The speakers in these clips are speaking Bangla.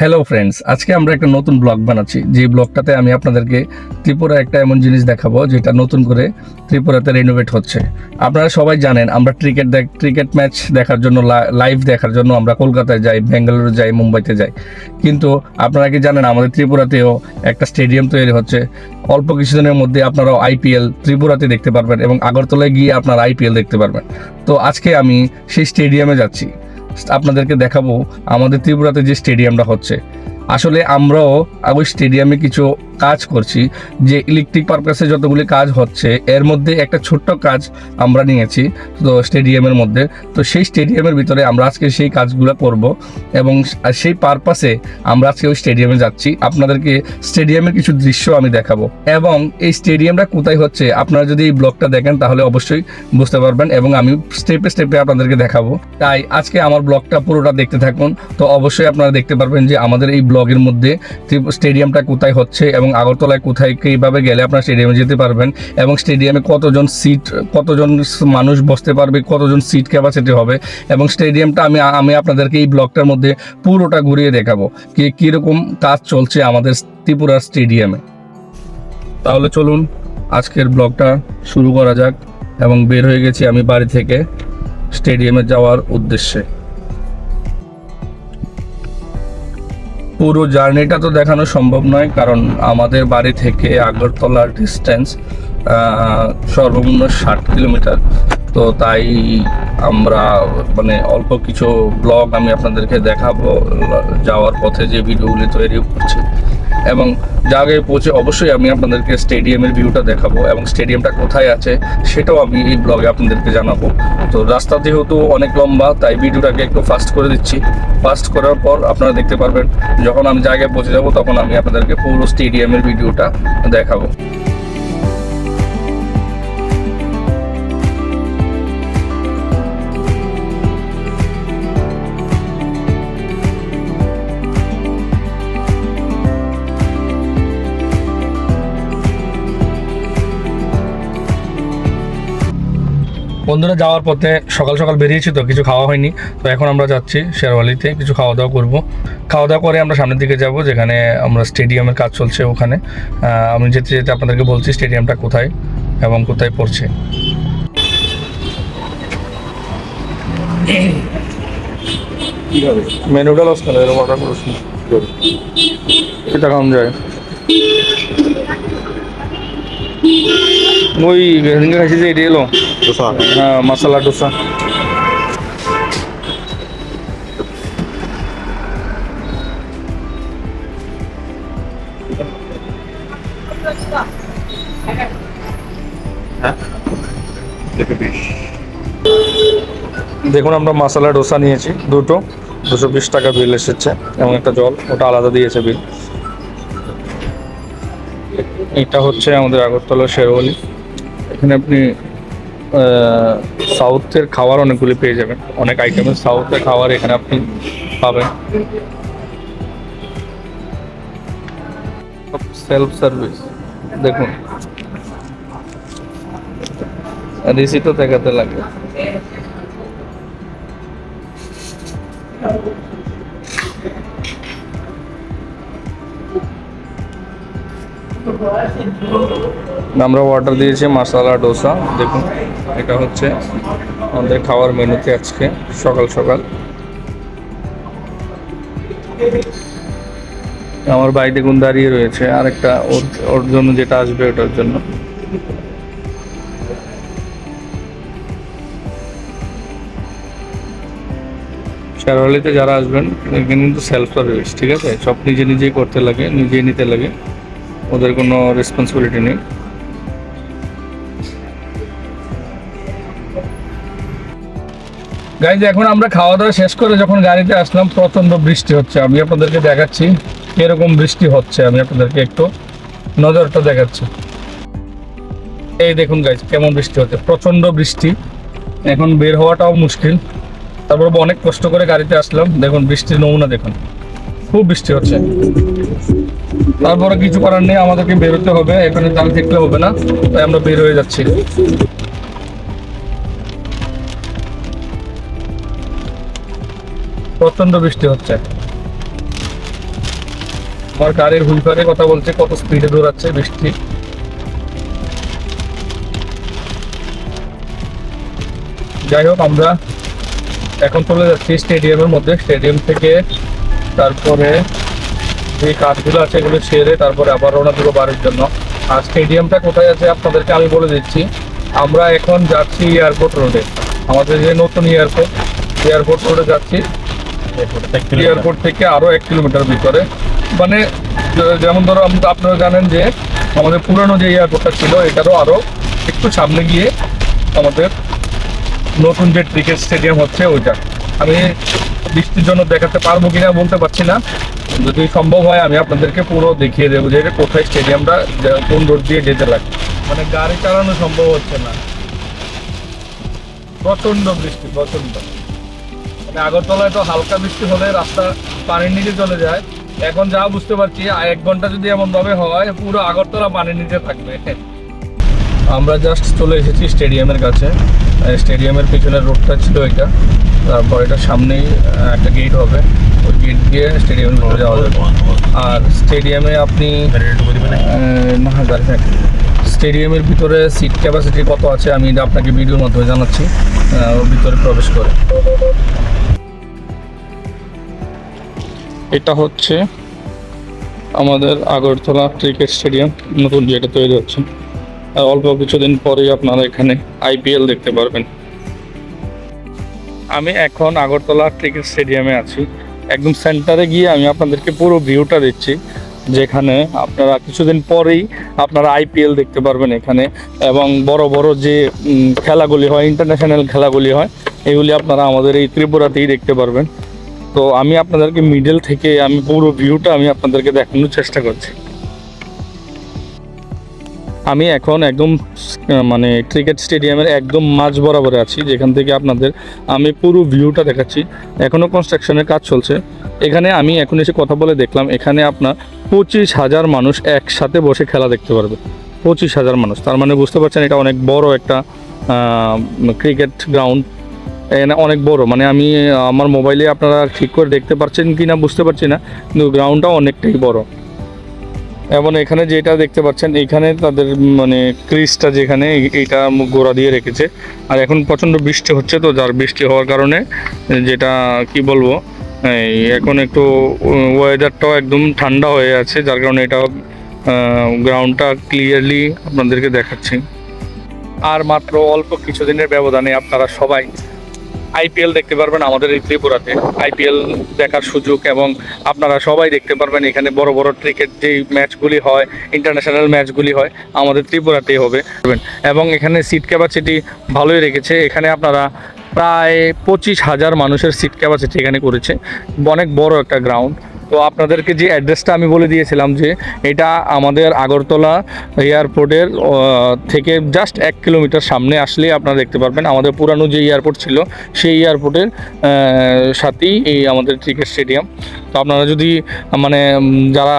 হ্যালো ফ্রেন্ডস, আজকে আমরা একটা নতুন ব্লগ বানাচ্ছি। যে ব্লগটাতে আমি আপনাদেরকে ত্রিপুরা একটা এমন জিনিস দেখাবো যেটা নতুন করে ত্রিপুরাতে রেনোভেট হচ্ছে। আপনারা সবাই জানেন আমরা ক্রিকেট ম্যাচ দেখার জন্য, লাইভ দেখার জন্য আমরা কলকাতায় যাই, বেঙ্গালুরু যাই, মুম্বাইতে যাই। কিন্তু আপনারা কি জানেন আমাদের ত্রিপুরাতেও একটা স্টেডিয়াম তৈরি হচ্ছে। অল্প কিছুদিনের মধ্যে আপনারাও আইপিএল ত্রিপুরাতে দেখতে পারবেন এবং আগরতলায় গিয়ে আপনারা আইপিএল দেখতে পারবেন। তো আজকে আমি সেই স্টেডিয়ামে যাচ্ছি, আপনাদেরকে দেখাবো আমাদের ত্রিপুরাতে যে স্টেডিয়ামটা হচ্ছে। আসলে আমরাও ওই স্টেডিয়ামে কিছু কাজ করছি, যে ইলেকট্রিক পারপাসে যতগুলি কাজ হচ্ছে এর মধ্যে একটা ছোট্ট কাজ আমরা নিয়েছি তো স্টেডিয়ামের মধ্যে। তো সেই স্টেডিয়ামের ভিতরে আমরা আজকে সেই কাজগুলো করব এবং সেই পারপাসে আমরা আজকে ওই স্টেডিয়ামে যাচ্ছি। আপনাদেরকে স্টেডিয়ামের কিছু দৃশ্য আমি দেখাবো এবং এই স্টেডিয়ামটা কোথায় হচ্ছে আপনারা যদি এই ব্লগটা দেখেন তাহলে অবশ্যই বুঝতে পারবেন এবং আমি স্টেপে স্টেপে আপনাদেরকে দেখাবো। তাই আজকে আমার ব্লগটা পুরোটা দেখতে থাকুন। তো অবশ্যই আপনারা দেখতে পারবেন যে আমাদের এই ব্লগের মধ্যে স্টেডিয়ামটা কোথায় হচ্ছে এবং আগরতলায় কোথায় কীভাবে গেলে আপনারা স্টেডিয়ামে যেতে পারবেন এবং স্টেডিয়ামে কতজন মানুষ বসতে পারবে, কতজন সিট ক্যাপাসিটি হবে এবং স্টেডিয়ামটা আমি আপনাদেরকে এই ব্লগটার মধ্যে পুরোটা ঘুরিয়ে দেখাবো কীরকম কাজ চলছে আমাদের ত্রিপুরা স্টেডিয়ামে। তাহলে চলুন আজকের ব্লগটা শুরু করা যাক এবং বের হয়ে গেছি আমি বাড়ি থেকে স্টেডিয়ামে যাওয়ার উদ্দেশ্যে। পুরো জার্নিটা তো দেখানো সম্ভব নয়, কারণ আমাদের বাড়ি থেকে আগরতলার ডিস্টেন্স সর্বনিম্ন 60 কিলোমিটার। তো তাই আমরা অল্প কিছু ব্লগ আমি আপনাদেরকে দেখাবো যাওয়ার পথে যে ভিডিওগুলি তৈরি করছি এবং জায়গায় পৌঁছে অবশ্যই আমি আপনাদেরকে স্টেডিয়ামের ভিউটা দেখাবো এবং স্টেডিয়ামটা কোথায় আছে সেটাও আমি এই ব্লগে আপনাদেরকে জানাবো। তো রাস্তা যেহেতু অনেক লম্বা তাই ভিডিওটাকে একটু ফাস্ট করে দিচ্ছি। ফাস্ট করার পর আপনারা দেখতে পারবেন যখন আমি জায়গায় পৌঁছে যাব তখন আমি আপনাদেরকে পুরো স্টেডিয়ামের ভিডিওটা দেখাবো। বন্ধুরা, যাওয়ার পথে সকাল সকাল বেরিয়েছি তো কিছু খাওয়া হয়নি। তো এখন আমরা যাচ্ছি শেরওয়ালিতে কিছু খাওয়া দাওয়া করবো। খাওয়া দাওয়া করে আমরা সামনের দিকে যাব যেখানে আমরা স্টেডিয়ামের কাজ চলছে ওখানে। আমি যেতে যেতে আপনাদেরকে বলছি স্টেডিয়ামটা কোথায় এবং কোথায় পড়ছে। মেনুটা লস কেন এরকম অর্ডার করেছি এটা কম যায়। ওই সেদিনকে খাইছি যে এটি এলো ডোসা, হ্যাঁ মশলা ডোসা। দেখুন আমরা মশলা ডোসা নিয়েছি দুটো, 220 টাকা বিল এসেছে এবং একটা জল ওটা আলাদা দিয়েছে বিল। এটা হচ্ছে আমাদের আগরতলা শেরওয়ালি। এখানে আপনি সাউথের খাবার অনেকগুলি পেয়ে যাবেন, অনেক আইটেমের সাউথের খাবার এখানে আপনি পাবেন। সেলফ সার্ভিস দেখুন, রিসিটও দেখাতে লাগে। আমরা অর্ডার দিয়েছি মশলা ডোসা। দেখুন এটা হচ্ছে আমাদের খাওয়ার মেনুতে আজকে সকাল সকাল। আমার ভাই দেখুন দাঁড়িয়ে রয়েছে আরেকটা ওর জন্য যেটা আসবে ওটার জন্য। শেরওয়ালিতে যারা আসবেন এখানে কিন্তু সেলফ সার্ভিস, ঠিক আছে, সব নিজেই করতে লাগে, নিজেই নিতে লাগে, ওদের কোনো রেসপন্সিবিলিটি নেই। গাইজ এখন আমরা খাওয়া দাওয়া শেষ করে যখন গাড়িতে আসলাম প্রচণ্ড বৃষ্টি হচ্ছে। আমি আপনাদেরকে দেখাচ্ছি এরকম বৃষ্টি হচ্ছে, আমি আপনাদেরকে একটু নজরটা দেখাচ্ছি। এই দেখুন গাইজ কেমন বৃষ্টি হচ্ছে, প্রচণ্ড বৃষ্টি, এখন বের হওয়াটাও মুশকিল। তারপর অনেক কষ্ট করে গাড়িতে আসলাম, দেখুন বৃষ্টির নমুনা দেখুন, খুব বৃষ্টি হচ্ছে। তারপরে কিছু করার নেই, আমাদেরকে বেরোতে হবে, এখানে দাঁড়িয়ে থাকলে হবে না, তাই আমরা বের হয়ে যাচ্ছি। প্রচন্ড বৃষ্টি হচ্ছে। আমার গাড়ির হুইপারে কথা বলছে, কত স্পিডে দৌড়াচ্ছে বৃষ্টি। যাই হোক, আমরা এখন চলে যাচ্ছি স্টেডিয়ামের মধ্যে। স্টেডিয়াম থেকে তারপরে যে কাজগুলো আছে এগুলো সেরে তারপরে আবার রওনা দেবো বাড়ির জন্য। আর স্টেডিয়ামটা কোথায় আছে আপনাদেরকে আমি বলে দিচ্ছি। আমরা এখন যাচ্ছি এয়ারপোর্ট রোডে, আমাদের যে নতুন এয়ারপোর্ট রোডে যাচ্ছি। এয়ারপোর্ট থেকে আরও 1 কিলোমিটার ভিতরে, মানে যেমন ধরো আপনারা জানেন যে আমাদের পুরানো যে এয়ারপোর্টটা ছিল এটারও আরও একটু সামনে গিয়ে আমাদের নতুন যে ক্রিকেট স্টেডিয়াম হচ্ছে ওইটা। আমি বৃষ্টির জন্য দেখাতে পারবো কিনা বলতে পারছি না, যদি সম্ভব হয় আমি আপনাদেরকে পুরো দেখিয়ে দেবো যে কোথায় স্টেডিয়ামটা কোন রোড দিয়ে যেতে লাগে। মানে গাড়ি চালানো সম্ভব হচ্ছে না, প্রচণ্ড বৃষ্টি, প্রচণ্ড। মানে আগরতলায় তো হালকা বৃষ্টি হলে রাস্তা পানির নিচে চলে যায়, এখন যা বুঝতে পারছি 1 ঘন্টা যদি এমনভাবে হয় পুরো আগরতলা পানির নিচে থাকবে। আমরা জাস্ট চলে এসেছি স্টেডিয়ামের কাছে। স্টেডিয়ামের পিছনের রোডটা ছিল এটা, তারপর এটার সামনেই একটা গেট হবে, ওই গেট দিয়ে স্টেডিয়ামের ভিতরে যাওয়া যাবে। আর স্টেডিয়ামে আপনি স্টেডিয়ামের ভিতরে সিট ক্যাপাসিটি কত আছে আমি আপনাকে ভিডিওর মাধ্যমে জানাচ্ছি ভিতরে প্রবেশ করে। এটা হচ্ছে আমাদের আগরতলা ক্রিকেট স্টেডিয়াম নতুন যেটা তৈরি হচ্ছে। আর অল্প কিছুদিন পরেই আপনারা এখানে IPL দেখতে পারবেন। আমি এখন আগরতলা ক্রিকেট স্টেডিয়ামে আছি, একদম সেন্টারে গিয়ে আমি আপনাদেরকে পুরো ভিউটা দিচ্ছি, যেখানে আপনারা কিছুদিন পরেই আপনারা IPL দেখতে পারবেন এখানে। এবং বড় বড় যে খেলাগুলি হয়, ইন্টারন্যাশনাল খেলাগুলি হয়, এগুলি আপনারা আমাদের এই ত্রিপুরাতেই দেখতে পারবেন। তো আমি আপনাদেরকে মিডল থেকে আমি পুরো ভিউটা আমি আপনাদেরকে দেখানোর চেষ্টা করছি। আমি এখন একদম মানে ক্রিকেট স্টেডিয়ামের একদম মাঝ বরাবরে আছি, যেখান থেকে আপনাদের আমি পুরো ভিউটা দেখাচ্ছি। এখনও কনস্ট্রাকশনের কাজ চলছে। এখানে আমি এখন এসে কথা বলে দেখলাম এখানে আপনার 25,000 মানুষ একসাথে বসে খেলা দেখতে পারবে। 25,000 মানুষ, তার মানে বুঝতে পারছেন এটা অনেক বড় একটা ক্রিকেট গ্রাউন্ড। এখানে অনেক বড়, মানে আমি আমার মোবাইলে আপনারা ঠিক করে দেখতে পাচ্ছেন কি না বুঝতে পারছি না, কিন্তু গ্রাউন্ডটা অনেকটাই বড়। এবং এখানে যেটা দেখতে পাচ্ছেন এইখানে তাদের মানে ক্রিজটা যেখানে এইটা গোড়া দিয়ে রেখেছে। আর এখন প্রচণ্ড বৃষ্টি হচ্ছে, তো যার বৃষ্টি হওয়ার কারণে যেটা কি বলবো, এখন একটু ওয়েদারটাও একদম ঠান্ডা হয়ে আছে, যার কারণে এটা গ্রাউন্ডটা ক্লিয়ারলি আপনাদেরকে দেখাচ্ছি। আর মাত্র অল্প কিছুদিনের ব্যবধানে আপনারা সবাই IPL দেখতে পারবেন আমাদের এই ত্রিপুরাতে। IPL দেখার সুযোগ এবং আপনারা সবাই দেখতে পারবেন এখানে বড় বড় ক্রিকেট যেই ম্যাচগুলি হয়, ইন্টারন্যাশনাল ম্যাচগুলি হয় আমাদের ত্রিপুরাতেই হবে। এবং এখানে সিট ক্যাপাসিটি ভালোই রেখেছে, এখানে আপনারা প্রায় 25,000 মানুষের সিট ক্যাপাসিটি এখানে করেছে। অনেক বড় একটা গ্রাউন্ড। তো আপনাদেরকে যে অ্যাড্রেসটা আমি বলে দিয়েছিলাম যে এটা আমাদের আগরতলা এয়ারপোর্টের থেকে জাস্ট 1 কিলোমিটার সামনে আসলেই আপনারা দেখতে পারবেন। আমাদের পুরানো যে এয়ারপোর্ট ছিল সেই এয়ারপোর্টের সাথেই এই আমাদের ক্রিকেট স্টেডিয়াম। তো আপনারা যদি মানে যারা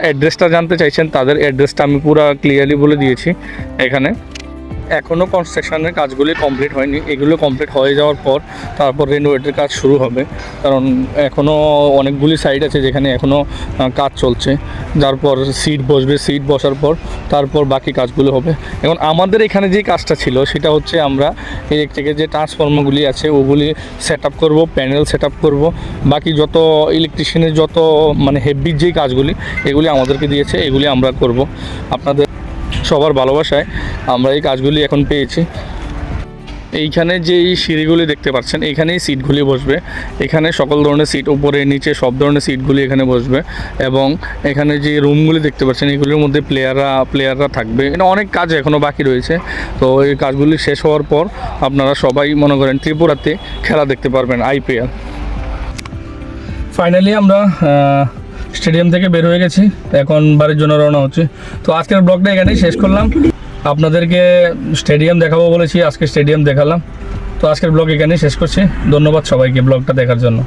অ্যাড্রেসটা জানতে চাইছেন তাদের অ্যাড্রেসটা আমি পুরো ক্লিয়ারলি বলে দিয়েছি। এখানে এখনও কনস্ট্রাকশনের কাজগুলি কমপ্লিট হয়নি, এগুলো কমপ্লিট হয়ে যাওয়ার পর তারপর রেনোভেটের কাজ শুরু হবে, কারণ এখনও অনেকগুলি সাইড আছে যেখানে এখনও কাজ চলছে। তারপর সিট বসবে, সিট বসার পর তারপর বাকি কাজগুলো হবে। এখন আমাদের এখানে যে কাজটা ছিল সেটা হচ্ছে আমরা ইলেকট্রিকের যে ট্রান্সফর্মারগুলি আছে ওগুলি সেট আপ করবো, প্যানেল সেট আপ করবো, বাকি যত ইলেকট্রিশিয়ানের যত মানে হেভি যেই কাজগুলি এগুলি আমাদেরকে দিয়েছে, এগুলি আমরা করব। আপনাদের সবার ভালোবাসায় আমরা এই কাজগুলি এখন পেয়েছি। এইখানে যে এই সিঁড়িগুলি দেখতে পাচ্ছেন এইখানেই সিটগুলি বসবে, এখানে সকল ধরনের সিট উপরে নিচে সব ধরনের সিটগুলি এখানে বসবে। এবং এখানে যে রুমগুলি দেখতে পাচ্ছেন এগুলির মধ্যে প্লেয়াররা থাকবে। এটা অনেক কাজ এখনও বাকি রয়েছে। তো এই কাজগুলি শেষ হওয়ার পর আপনারা সবাই মনে করেন ত্রিপুরাতে খেলা দেখতে পারবেন IPL। ফাইনালি আমরা স্টেডিয়াম থেকে বের হয়ে গেছি, এখন বাড়ির জন্য রওনা হচ্ছে। তো আজকের ব্লগটা এখানেই শেষ করলাম। আপনাদেরকে স্টেডিয়াম দেখাবো বলেছি, আজকে স্টেডিয়াম দেখালাম। তো আজকের ব্লগ এখানেই শেষ করছি। ধন্যবাদ সবাইকে ব্লগটা দেখার জন্য।